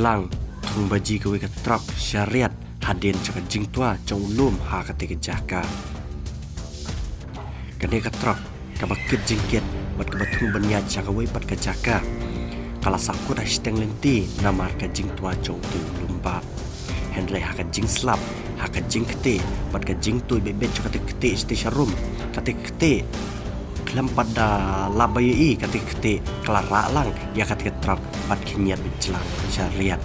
jelang tung baji ke wikat truk syariat hadin cakap jing tua jong lum ha ketika jaka kene ka truk kabakit jingkit bat kabatung banya jaka wei pat ka jaka kala sakut hashtag lenti namar ka jing tua jong tu lumba Henry ha ka jing slap ha ka jing kete bat ka jing tu bebet cakap kete station room kete kelam pada labai kete kelara lang ya kete truk bat kinyat berjelang syariat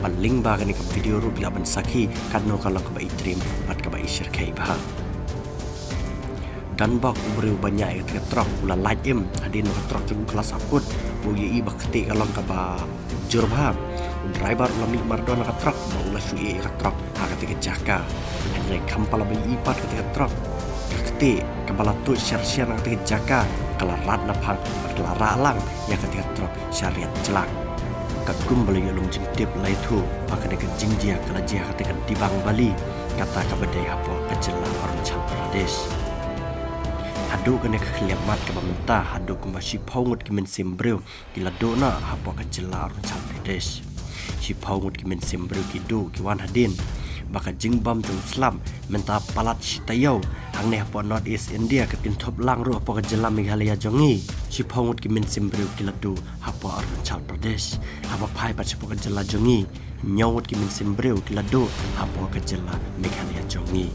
paling bagan ke video rup laban saki kadno kalau ke bai trim bat ke bai share kai bah dan bak ubrew banyak ke truk ulah lajem adin ke truk jung kelas akut bu yi bakti kalau ke ba jurba driver ulah mi mardon ke truk ulah sui ke truk ha ke jaka henry kampala bai ipat ke truk kete kepala tu share ke jaka kelarat napang kelara lang ya ke truk syariat jelak kagum balik alum jingtip lai tu pakai dengan jingjia kalau jia katakan di Bang Bali kata kabadai apa kejela Arunachal Pradesh hadu kena kekeliamat ke mentah hadu kumasi paungut kimen sembreu gila dona apa kejela Arunachal Pradesh si paungut kimen sembreu kidu kiwan hadin baka jingbam jong slam menta palat sitayau hang ne apa North East India ke pintop lang ru apa kejela Meghalaya jongi si paungut kimen sembreu kiladu apa Arunachal Pradesh apa pai pat siapa kejela jongi nyawut kimen sembreu kiladu apa kejela Meghalaya jongi